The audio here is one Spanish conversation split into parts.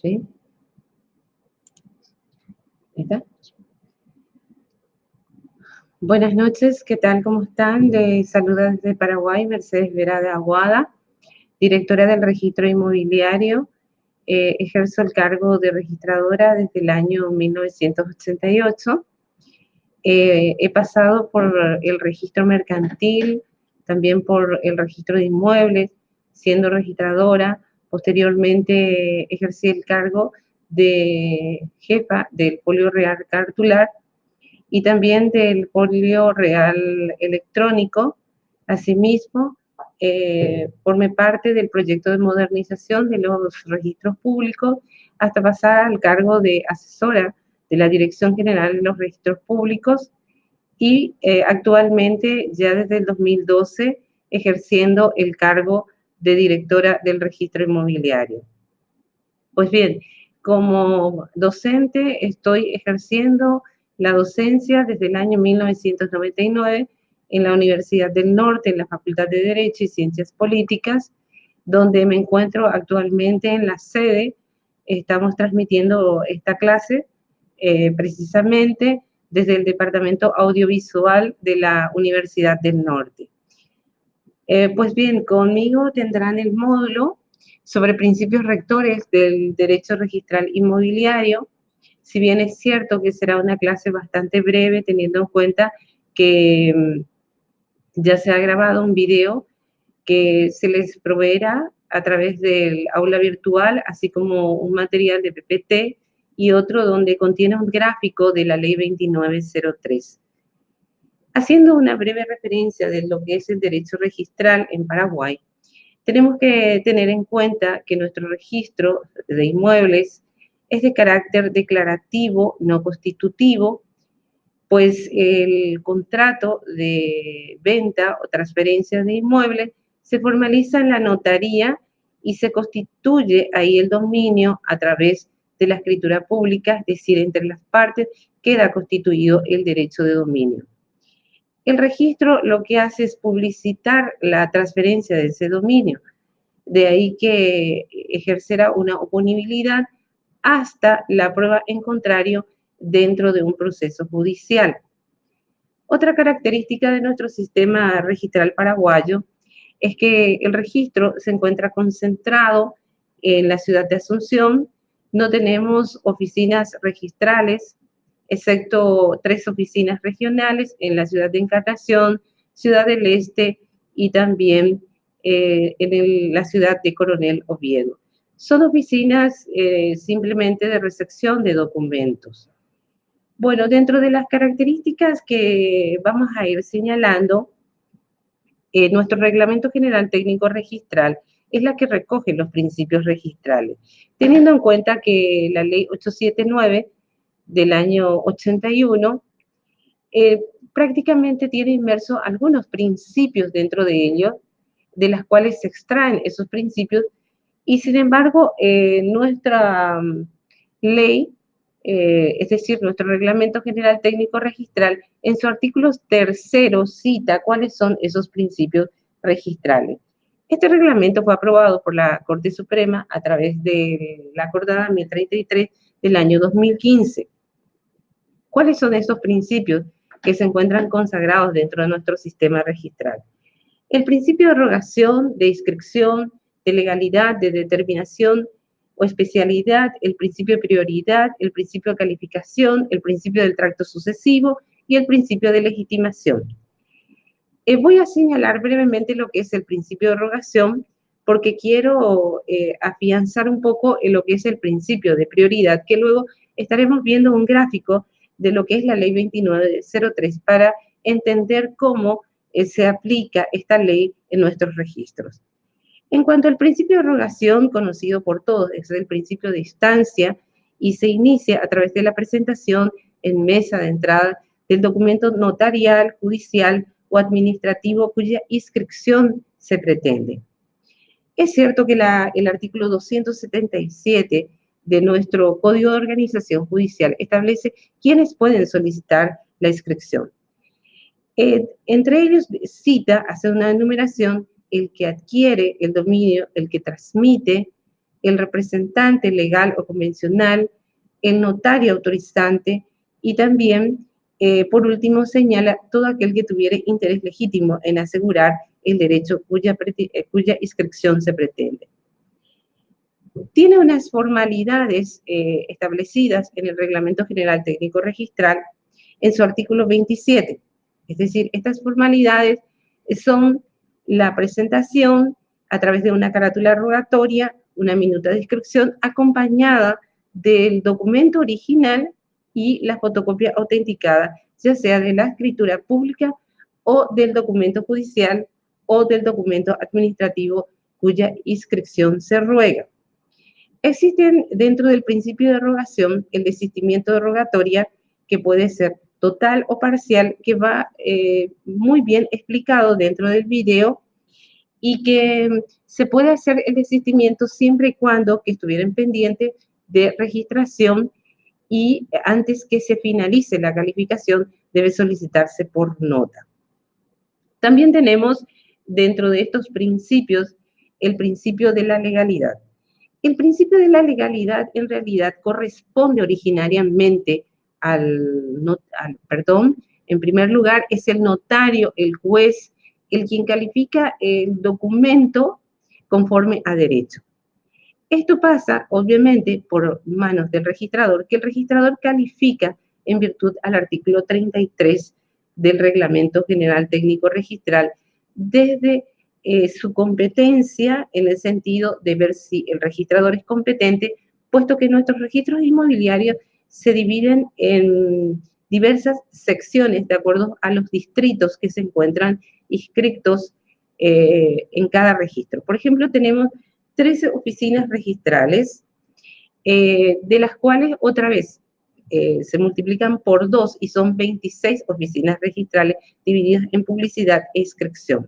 ¿Sí? ¿Está? Buenas noches, ¿qué tal? ¿Cómo están? Les saluda desde Paraguay Mercedes Vera de Aguada, directora del registro inmobiliario. Ejerzo el cargo de registradora desde el año 1988. He pasado por el registro mercantil, también por el registro de inmuebles, siendo registradora. Posteriormente ejercí el cargo de jefa del folio real cartular y también del folio real electrónico. Asimismo, formé parte del proyecto de modernización de los registros públicos hasta pasar al cargo de asesora de la Dirección General de los Registros Públicos y actualmente, ya desde el 2012, ejerciendo el cargo de directora del registro inmobiliario. Pues bien, como docente estoy ejerciendo la docencia desde el año 1999 en la Universidad del Norte, en la Facultad de Derecho y Ciencias Políticas, donde me encuentro actualmente en la sede. Estamos transmitiendo esta clase precisamente desde el Departamento Audiovisual de la Universidad del Norte. Pues bien, conmigo tendrán el módulo sobre principios rectores del derecho registral inmobiliario. Si bien es cierto que será una clase bastante breve, teniendo en cuenta que ya se ha grabado un video que se les proveerá a través del aula virtual, así como un material de PPT y otro donde contiene un gráfico de la ley 2903. Haciendo una breve referencia de lo que es el derecho registral en Paraguay, tenemos que tener en cuenta que nuestro registro de inmuebles es de carácter declarativo, no constitutivo, pues el contrato de venta o transferencia de inmuebles se formaliza en la notaría y se constituye ahí el dominio a través de la escritura pública, es decir, entre las partes queda constituido el derecho de dominio. El registro lo que hace es publicitar la transferencia de ese dominio, de ahí que ejercerá una oponibilidad hasta la prueba en contrario dentro de un proceso judicial. Otra característica de nuestro sistema registral paraguayo es que el registro se encuentra concentrado en la ciudad de Asunción. No tenemos oficinas registrales, excepto 3 oficinas regionales en la ciudad de Encarnación, Ciudad del Este y también la ciudad de Coronel Oviedo. Son oficinas simplemente de recepción de documentos. Bueno, dentro de las características que vamos a ir señalando, nuestro Reglamento General Técnico Registral es la que recoge los principios registrales, teniendo en cuenta que la Ley 879 del año 81 prácticamente tiene inmersos algunos principios dentro de ellos, de las cuales se extraen esos principios, y sin embargo, nuestra ley, es decir, nuestro Reglamento General Técnico Registral, en su artículo 3 cita cuáles son esos principios registrales. Este reglamento fue aprobado por la Corte Suprema a través de la acordada 1033 del año 2015. ¿Cuáles son esos principios que se encuentran consagrados dentro de nuestro sistema registral? El principio de rogación, de inscripción, de legalidad, de determinación o especialidad, el principio de prioridad, el principio de calificación, el principio del tracto sucesivo y el principio de legitimación. Voy a señalar brevemente lo que es el principio de rogación porque quiero afianzar un poco en lo que es el principio de prioridad, que luego estaremos viendo un gráfico de lo que es la ley 2903 para entender cómo se aplica esta ley en nuestros registros. En cuanto al principio de rogación, conocido por todos, es el principio de instancia y se inicia a través de la presentación en mesa de entrada del documento notarial, judicial o administrativo cuya inscripción se pretende. Es cierto que el artículo 277 de nuestro Código de Organización Judicial establece quiénes pueden solicitar la inscripción. Entre ellos cita, hace una enumeración, el que adquiere el dominio, el que transmite, el representante legal o convencional, el notario autorizante y también, por último, señala todo aquel que tuviera interés legítimo en asegurar el derecho cuya inscripción se pretende. Tiene unas formalidades establecidas en el Reglamento General Técnico Registral en su artículo 27. Es decir, estas formalidades son la presentación a través de una carátula rogatoria, una minuta de inscripción acompañada del documento original y la fotocopia autenticada, ya sea de la escritura pública o del documento judicial o del documento administrativo cuya inscripción se ruega. Existen dentro del principio de rogación el desistimiento de rogatoria, que puede ser total o parcial, que va muy bien explicado dentro del video, y que se puede hacer el desistimiento siempre y cuando que estuvieran pendientes de registración, y antes que se finalice la calificación debe solicitarse por nota. También tenemos dentro de estos principios el principio de la legalidad. El principio de la legalidad en realidad corresponde originariamente en primer lugar es el notario, el juez, el quien califica el documento conforme a derecho. Esto pasa, obviamente, por manos del registrador, que el registrador califica en virtud al artículo 33 del Reglamento General Técnico Registral desde su competencia en el sentido de ver si el registrador es competente, puesto que nuestros registros inmobiliarios se dividen en diversas secciones de acuerdo a los distritos que se encuentran inscritos en cada registro. Por ejemplo, tenemos 13 oficinas registrales, de las cuales otra vez se multiplican por 2 y son 26 oficinas registrales divididas en publicidad e inscripción.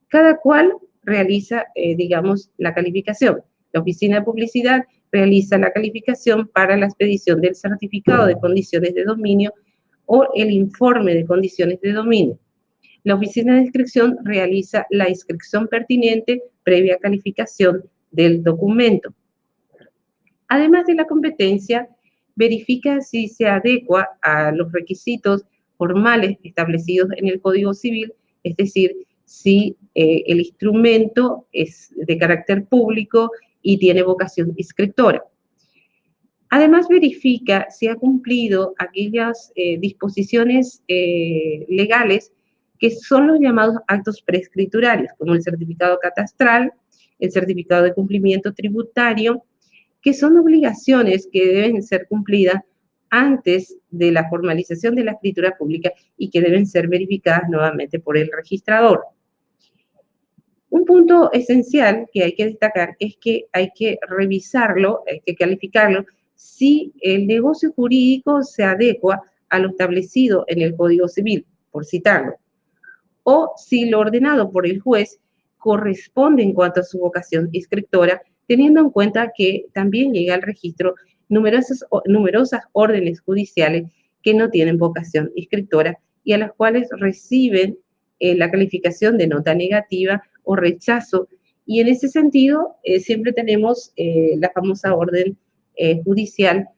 Cada cual realiza, digamos, la calificación. La oficina de publicidad realiza la calificación para la expedición del certificado de condiciones de dominio o el informe de condiciones de dominio. La oficina de inscripción realiza la inscripción pertinente previa calificación del documento. Además de la competencia, verifica si se adecua a los requisitos formales establecidos en el Código Civil, es decir, si el instrumento es de carácter público y tiene vocación inscriptora. Además, verifica si ha cumplido aquellas disposiciones legales que son los llamados actos preescriturarios, como el certificado catastral, el certificado de cumplimiento tributario, que son obligaciones que deben ser cumplidas antes de la formalización de la escritura pública y que deben ser verificadas nuevamente por el registrador. Un punto esencial que hay que destacar es que hay que revisarlo, hay que calificarlo, si el negocio jurídico se adecua a lo establecido en el Código Civil, por citarlo, o si lo ordenado por el juez corresponde en cuanto a su vocación inscriptora, teniendo en cuenta que también llega al registro numerosas órdenes judiciales que no tienen vocación inscriptora y a las cuales reciben la calificación de nota negativa o rechazo. Y en ese sentido, siempre tenemos la famosa orden judicial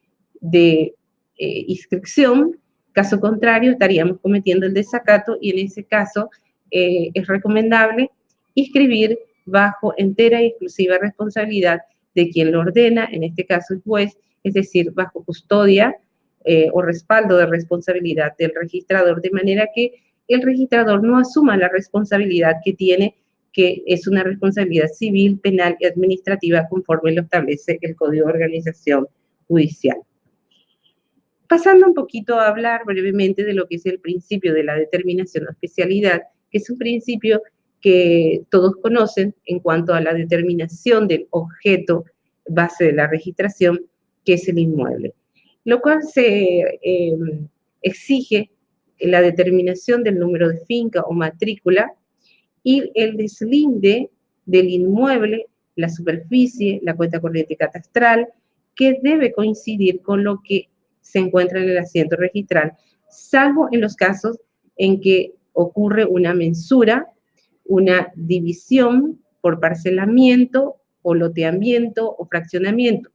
de inscripción. Caso contrario, estaríamos cometiendo el desacato y en ese caso es recomendable inscribir bajo entera y exclusiva responsabilidad de quien lo ordena, en este caso el juez, es decir, bajo custodia o respaldo de responsabilidad del registrador, de manera que el registrador no asuma la responsabilidad que tiene, que es una responsabilidad civil, penal y administrativa conforme lo establece el Código de Organización Judicial. Pasando un poquito a hablar brevemente de lo que es el principio de la determinación o especialidad, que es un principio que todos conocen en cuanto a la determinación del objeto base de la registración, que es el inmueble, lo cual se exige la determinación del número de finca o matrícula y el deslinde del inmueble, la superficie, la cuenta corriente catastral, que debe coincidir con lo que se encuentra en el asiento registral, salvo en los casos en que ocurre una mensura, una división por parcelamiento o loteamiento o fraccionamiento,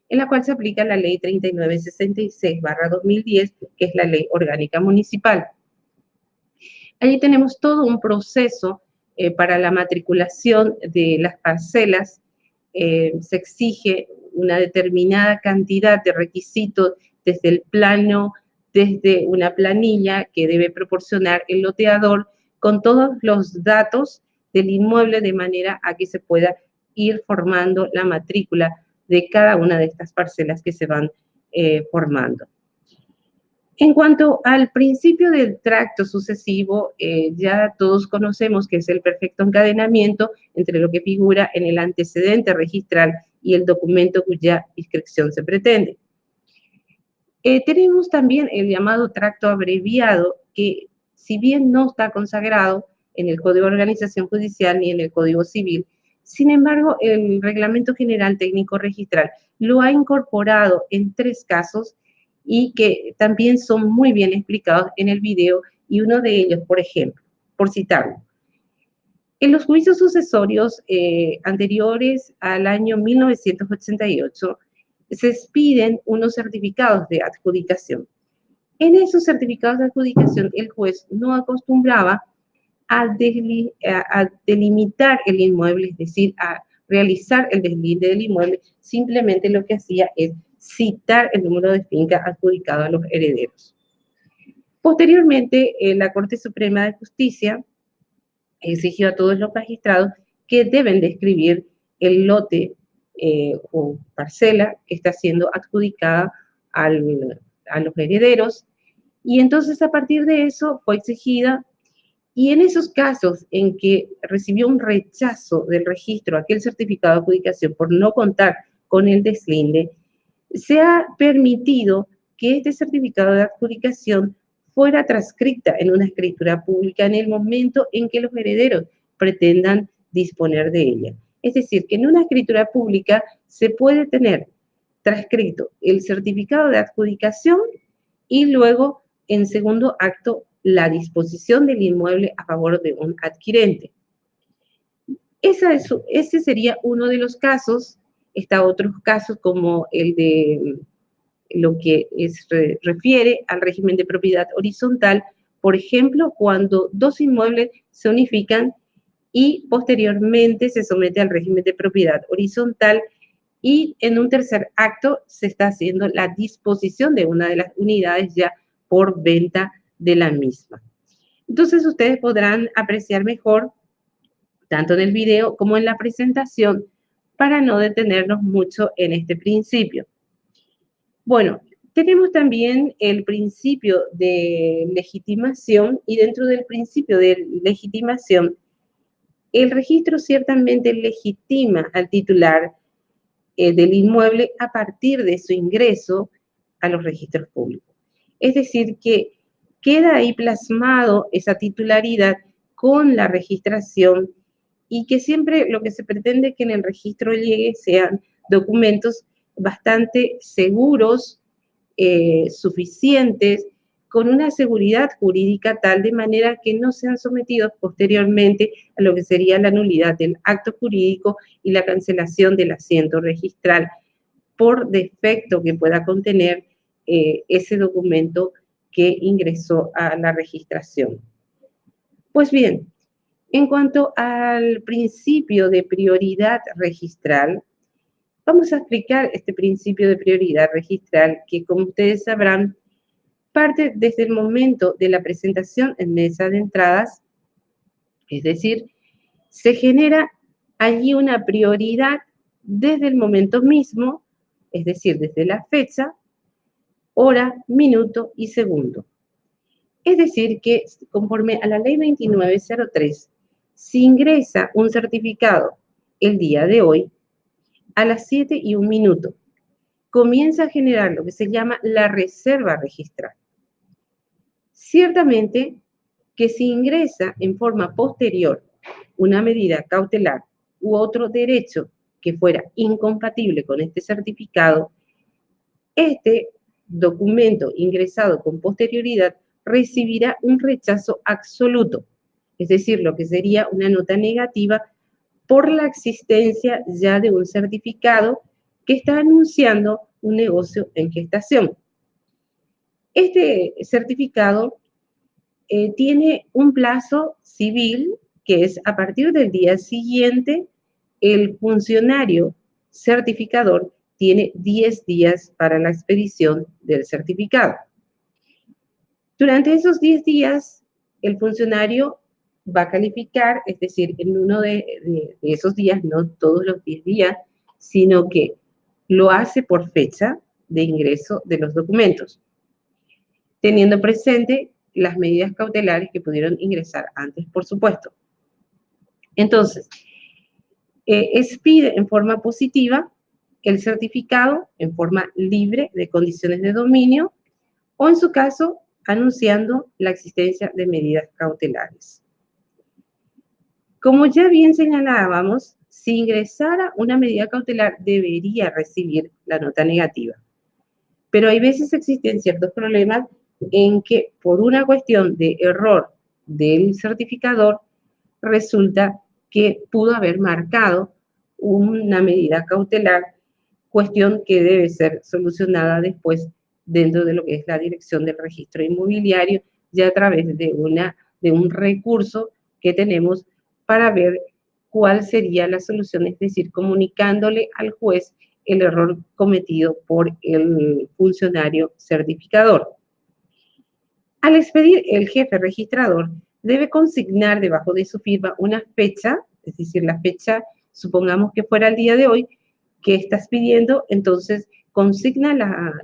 en la cual se aplica la ley 3966/2010, que es la ley orgánica municipal. Allí tenemos todo un proceso para la matriculación de las parcelas. Se exige una determinada cantidad de requisitos desde el plano, desde una planilla que debe proporcionar el loteador con todos los datos del inmueble de manera a que se pueda ir formando la matrícula de cada una de estas parcelas que se van formando. En cuanto al principio del tracto sucesivo, ya todos conocemos que es el perfecto encadenamiento entre lo que figura en el antecedente registral y el documento cuya inscripción se pretende. Tenemos también el llamado tracto abreviado, que si bien no está consagrado en el Código de Organización Judicial ni en el Código Civil, sin embargo, el Reglamento General Técnico Registral lo ha incorporado en 3 casos y que también son muy bien explicados en el video, y uno de ellos, por ejemplo, por citarlo. En los juicios sucesorios anteriores al año 1988, se expiden unos certificados de adjudicación. En esos certificados de adjudicación, el juez no acostumbraba a delimitar el inmueble, es decir, a realizar el deslinde del inmueble, simplemente lo que hacía es citar el número de finca adjudicado a los herederos. Posteriormente, la Corte Suprema de Justicia exigió a todos los magistrados que deben describir el lote o parcela que está siendo adjudicada a los herederos, y entonces a partir de eso fue exigida. Y en esos casos en que recibió un rechazo del registro aquel certificado de adjudicación por no contar con el deslinde, se ha permitido que este certificado de adjudicación fuera transcrita en una escritura pública en el momento en que los herederos pretendan disponer de ella. Es decir, que en una escritura pública se puede tener transcrito el certificado de adjudicación y luego, en segundo acto, la disposición del inmueble a favor de un adquirente. Ese sería uno de los casos. Está otros casos como el de lo que refiere al régimen de propiedad horizontal, por ejemplo, cuando 2 inmuebles se unifican y posteriormente se somete al régimen de propiedad horizontal, y en un tercer acto se está haciendo la disposición de una de las unidades ya por venta de la misma. Entonces ustedes podrán apreciar mejor, tanto en el video como en la presentación, para no detenernos mucho en este principio. Bueno, tenemos también el principio de legitimación, y dentro del principio de legitimación, el registro ciertamente legitima al titular del inmueble a partir de su ingreso a los registros públicos. Es decir, que queda ahí plasmado esa titularidad con la registración, y que siempre lo que se pretende es que en el registro llegue sean documentos bastante seguros, suficientes, con una seguridad jurídica tal de manera que no sean sometidos posteriormente a lo que sería la nulidad del acto jurídico y la cancelación del asiento registral por defecto que pueda contener ese documento que ingresó a la registración. Pues bien, en cuanto al principio de prioridad registral, vamos a explicar este principio de prioridad registral que, como ustedes sabrán, parte desde el momento de la presentación en mesa de entradas, es decir, se genera allí una prioridad desde el momento mismo, es decir, desde la fecha, hora, minuto y segundo. Es decir, que conforme a la ley 2903, si ingresa un certificado el día de hoy, a las 7:01, comienza a generar lo que se llama la reserva registral. Ciertamente que si ingresa en forma posterior una medida cautelar u otro derecho que fuera incompatible con este certificado, este documento ingresado con posterioridad recibirá un rechazo absoluto, es decir, lo que sería una nota negativa por la existencia ya de un certificado que está anunciando un negocio en gestación. Este certificado tiene un plazo civil que es a partir del día siguiente, el funcionario certificador tiene 10 días para la expedición del certificado. Durante esos 10 días, el funcionario va a calificar, es decir, en uno de esos días, no todos los 10 días, sino que lo hace por fecha de ingreso de los documentos, teniendo presente las medidas cautelares que pudieron ingresar antes, por supuesto. Entonces, expide en forma positiva el certificado en forma libre de condiciones de dominio o, en su caso, anunciando la existencia de medidas cautelares. Como ya bien señalábamos, si ingresara una medida cautelar debería recibir la nota negativa. Pero hay veces existen ciertos problemas en que por una cuestión de error del certificador resulta que pudo haber marcado una medida cautelar, cuestión que debe ser solucionada después dentro de lo que es la dirección del registro inmobiliario, ya a través de un recurso que tenemos para ver cuál sería la solución, es decir, comunicándole al juez el error cometido por el funcionario certificador. Al expedir, el jefe registrador debe consignar debajo de su firma una fecha, es decir, la fecha, supongamos que fuera el día de hoy, que estás pidiendo, entonces consigna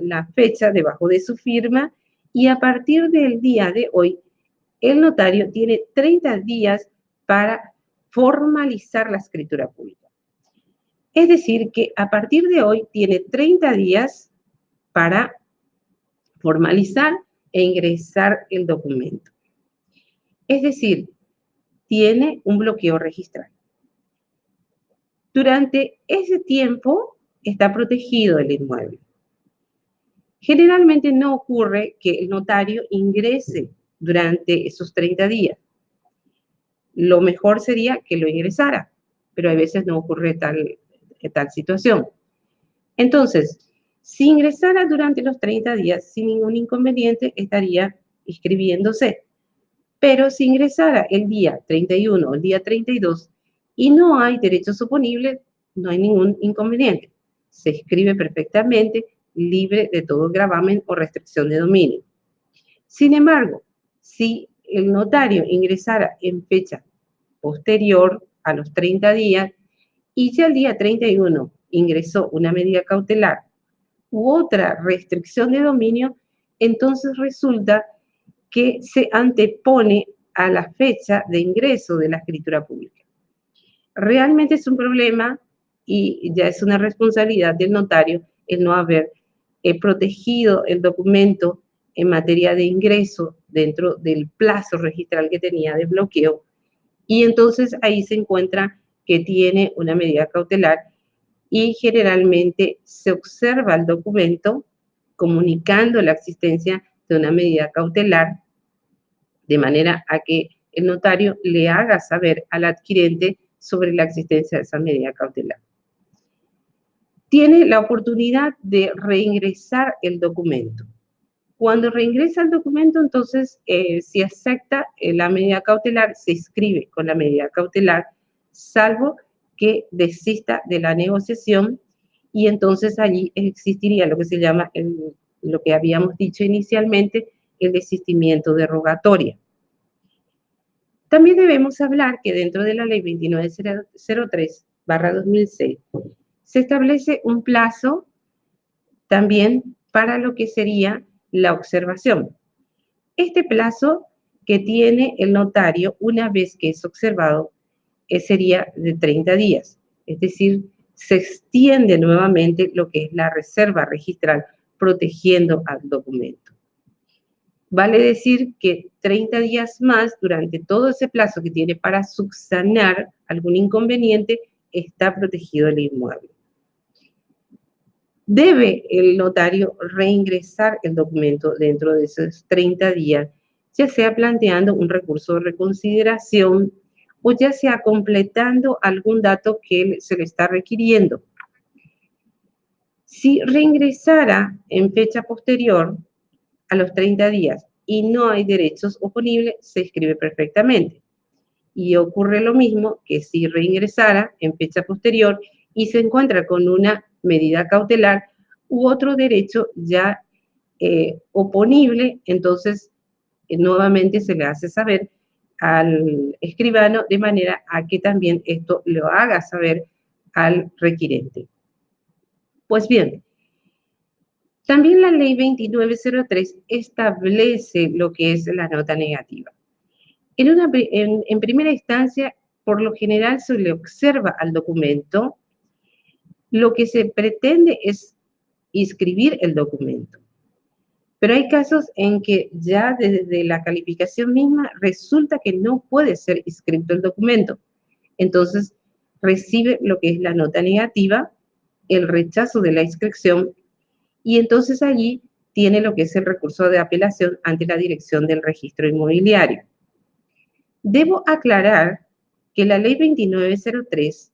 la fecha debajo de su firma y a partir del día de hoy, el notario tiene 30 días para formalizar la escritura pública. Es decir, que a partir de hoy tiene 30 días para formalizar e ingresar el documento. Es decir, tiene un bloqueo registral. Durante ese tiempo está protegido el inmueble. Generalmente no ocurre que el notario ingrese durante esos 30 días. Lo mejor sería que lo ingresara, pero a veces no ocurre tal situación. Entonces, si ingresara durante los 30 días sin ningún inconveniente, estaría inscribiéndose. Pero si ingresara el día 31 o el día 32 y no hay derechos oponibles, no hay ningún inconveniente. Se inscribe perfectamente, libre de todo gravamen o restricción de dominio. Sin embargo, si el notario ingresara en fecha posterior a los 30 días y ya el día 31 ingresó una medida cautelar u otra restricción de dominio, entonces resulta que se antepone a la fecha de ingreso de la escritura pública. Realmente es un problema y ya es una responsabilidad del notario el no haber protegido el documento en materia de ingreso dentro del plazo registral que tenía de bloqueo, y entonces ahí se encuentra que tiene una medida cautelar y generalmente se observa el documento comunicando la existencia de una medida cautelar de manera a que el notario le haga saber al adquirente sobre la existencia de esa medida cautelar. Tiene la oportunidad de reingresar el documento. Cuando reingresa el documento, entonces, si acepta la medida cautelar, se inscribe con la medida cautelar, salvo que desista de la negociación, y entonces allí existiría lo que se llama, lo que habíamos dicho inicialmente, el desistimiento de rogatoria. También debemos hablar que dentro de la Ley 2903/2006 se establece un plazo también para lo que sería la observación. Este plazo que tiene el notario una vez que es observado sería de 30 días, es decir, se extiende nuevamente lo que es la reserva registral protegiendo al documento. Vale decir que 30 días más, durante todo ese plazo que tiene para subsanar algún inconveniente, está protegido el inmueble. Debe el notario reingresar el documento dentro de esos 30 días, ya sea planteando un recurso de reconsideración o ya sea completando algún dato que se le está requiriendo. Si reingresara en fecha posterior a los 30 días y no hay derechos oponibles, se escribe perfectamente. Y ocurre lo mismo que si reingresara en fecha posterior y se encuentra con una medida cautelar u otro derecho ya oponible, entonces nuevamente se le hace saber al escribano de manera a que también esto lo haga saber al requirente. Pues bien, también la ley 2903 establece lo que es la nota negativa. En primera instancia, por lo general se le observa al documento, lo que se pretende es inscribir el documento. Pero hay casos en que ya desde la calificación misma resulta que no puede ser inscrito el documento. Entonces recibe lo que es la nota negativa, el rechazo de la inscripción, y entonces allí tiene lo que es el recurso de apelación ante la Dirección del Registro Inmobiliario. Debo aclarar que la ley 2903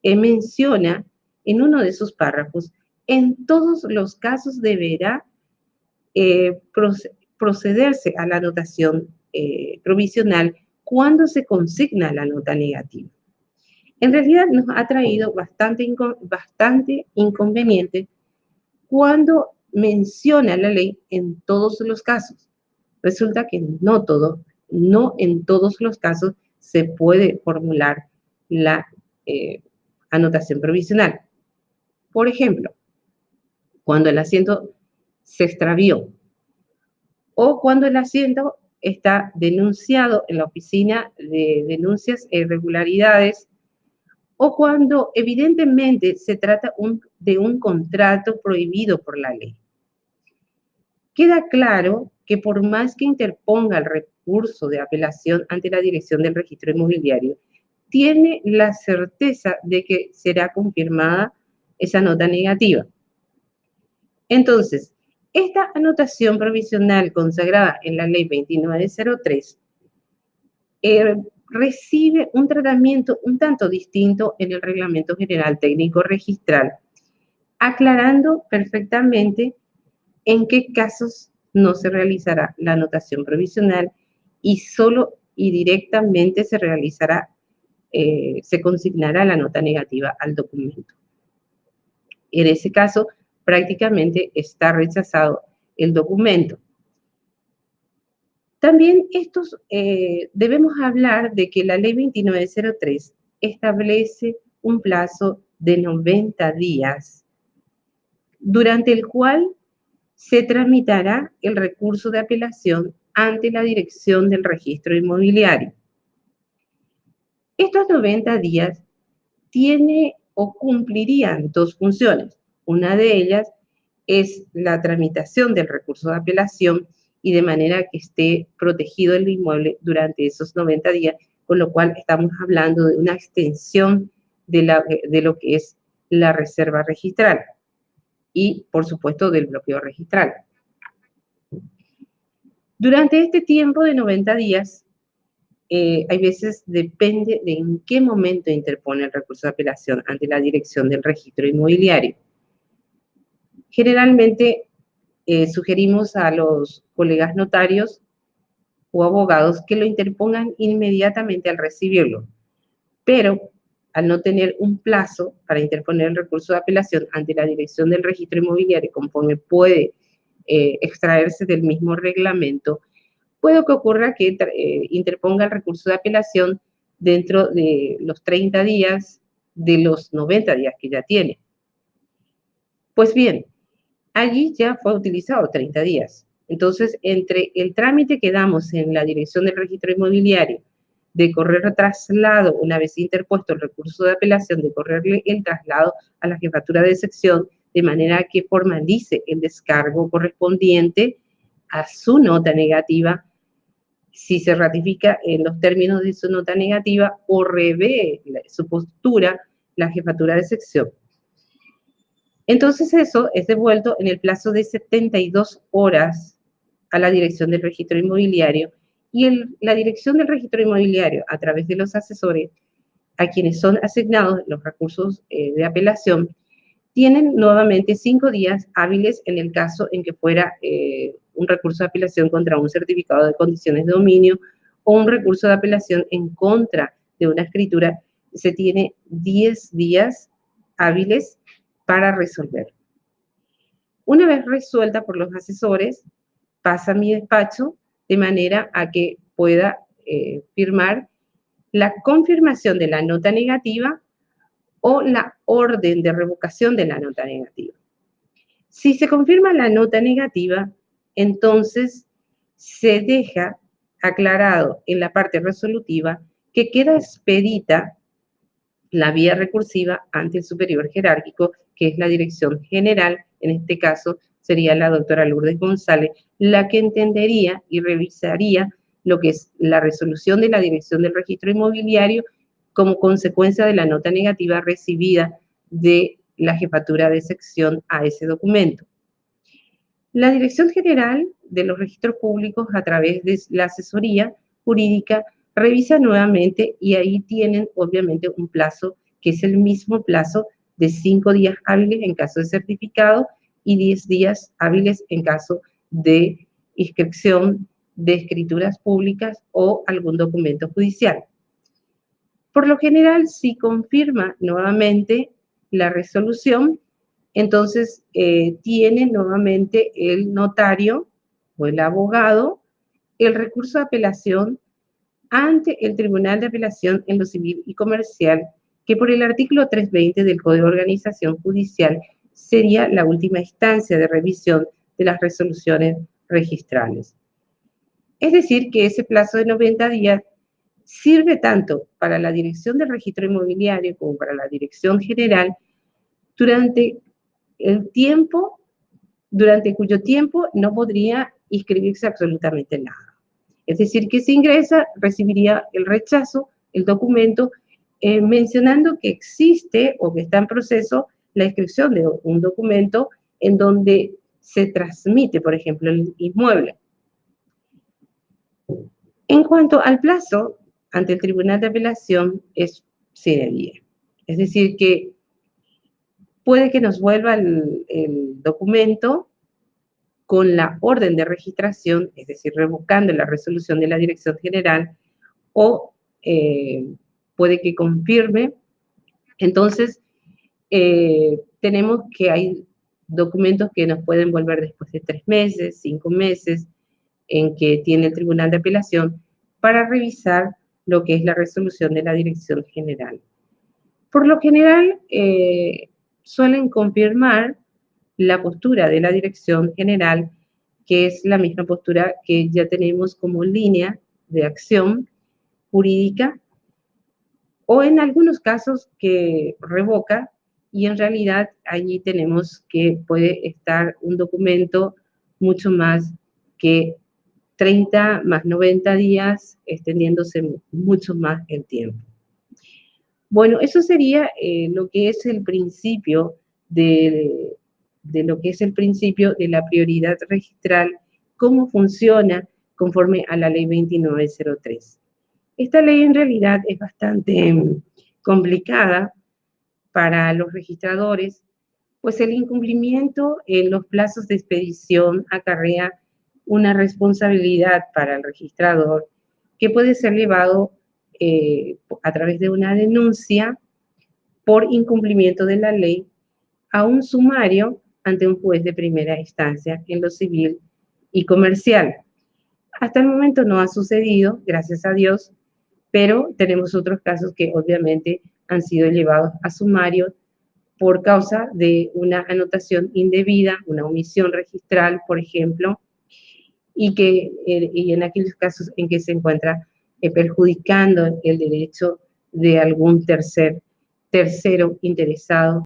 menciona en uno de sus párrafos, en todos los casos deberá procederse a la anotación provisional cuando se consigna la nota negativa. En realidad nos ha traído bastante inconveniente cuando menciona la ley en todos los casos. Resulta que no en todos los casos se puede formular la anotación provisional. Por ejemplo, cuando el asiento se extravió o cuando el asiento está denunciado en la oficina de denuncias e irregularidades o cuando evidentemente se trata de un contrato prohibido por la ley. Queda claro que por más que interponga el recurso de apelación ante la Dirección del Registro Inmobiliario, tiene la certeza de que será confirmada esa nota negativa. Entonces, esta anotación provisional consagrada en la Ley 2903 recibe un tratamiento un tanto distinto en el Reglamento General Técnico Registral, aclarando perfectamente en qué casos no se realizará la anotación provisional y solo y directamente se realizará, se consignará la nota negativa al documento. En ese caso, prácticamente está rechazado el documento. También debemos hablar de que la ley 2903 establece un plazo de 90 días, durante el cual se tramitará el recurso de apelación ante la Dirección del Registro Inmobiliario. Estos 90 días tiene o cumplirían dos funciones. Una de ellas es la tramitación del recurso de apelación y de manera que esté protegido el inmueble durante esos 90 días, con lo cual estamos hablando de una extensión de lo que es la reserva registral y, por supuesto, del bloqueo registral. Durante este tiempo de 90 días, hay veces depende de en qué momento interpone el recurso de apelación ante la Dirección del Registro Inmobiliario. Generalmente sugerimos a los colegas notarios o abogados que lo interpongan inmediatamente al recibirlo, pero al no tener un plazo para interponer el recurso de apelación ante la Dirección del Registro Inmobiliario, conforme puede extraerse del mismo reglamento, puede que ocurra que interponga el recurso de apelación dentro de los 30 días de los 90 días que ya tiene. Pues bien, allí ya fue utilizado 30 días. Entonces, entre el trámite que damos en la Dirección del Registro Inmobiliario de correr traslado, una vez interpuesto el recurso de apelación, de correrle el traslado a la jefatura de sección, de manera que formalice el descargo correspondiente a su nota negativa, si se ratifica en los términos de su nota negativa o revé su postura la jefatura de sección. Entonces eso es devuelto en el plazo de 72 horas a la Dirección del Registro Inmobiliario Y la dirección del registro inmobiliario, a través de los asesores a quienes son asignados los recursos de apelación, tienen nuevamente 5 días hábiles en el caso en que fuera un recurso de apelación contra un certificado de condiciones de dominio o un recurso de apelación en contra de una escritura. Se tiene 10 días hábiles para resolver. Una vez resuelta por los asesores, pasa a mi despacho de manera a que pueda firmar la confirmación de la nota negativa o la orden de revocación de la nota negativa. Si se confirma la nota negativa, entonces se deja aclarado en la parte resolutiva que queda expedita la vía recursiva ante el superior jerárquico, que es la dirección general. En este caso sería la doctora Lourdes González, la que entendería y revisaría lo que es la resolución de la dirección del registro inmobiliario como consecuencia de la nota negativa recibida de la jefatura de sección a ese documento. La Dirección General de los Registros Públicos, a través de la asesoría jurídica, revisa nuevamente y ahí tienen obviamente un plazo que es el mismo plazo de 5 días hábiles en caso de certificado y 10 días hábiles en caso de inscripción de escrituras públicas o algún documento judicial. Por lo general, si confirma nuevamente la resolución, entonces tiene nuevamente el notario o el abogado el recurso de apelación ante el Tribunal de Apelación en lo Civil y Comercial, que por el artículo 320 del Código de Organización Judicial sería la última instancia de revisión de las resoluciones registrales. Es decir, que ese plazo de 90 días sirve tanto para la dirección del registro inmobiliario como para la dirección general durante el tiempo, durante cuyo tiempo no podría inscribirse absolutamente nada. Es decir, que si ingresa, recibiría el rechazo, el documento, mencionando que existe o que está en proceso la inscripción de un documento en donde se transmite, por ejemplo, el inmueble. En cuanto al plazo, ante el Tribunal de Apelación es sine die. Es decir, que puede que nos vuelva el documento con la orden de registración, es decir, revocando la resolución de la Dirección General, o puede que confirme. Entonces, tenemos que hay documentos que nos pueden volver después de 3 meses, 5 meses, en que tiene el Tribunal de Apelación para revisar lo que es la resolución de la Dirección General. Por lo general, suelen confirmar la postura de la Dirección General, que es la misma postura que ya tenemos como línea de acción jurídica, o en algunos casos que revoca, y en realidad allí tenemos que puede estar un documento mucho más que 30 más 90 días, extendiéndose mucho más el tiempo. Bueno, eso sería lo que es el principio de lo que es el principio de la prioridad registral, cómo funciona conforme a la ley 2903. Esta ley en realidad es bastante complicada para los registradores, pues el incumplimiento en los plazos de expedición acarrea una responsabilidad para el registrador que puede ser llevado a través de una denuncia por incumplimiento de la ley a un sumario ante un juez de primera instancia en lo civil y comercial. Hasta el momento no ha sucedido, gracias a Dios, pero tenemos otros casos que obviamente han sido llevados a sumario por causa de una anotación indebida, una omisión registral, por ejemplo, y en aquellos casos en que se encuentra perjudicando el derecho de algún tercero interesado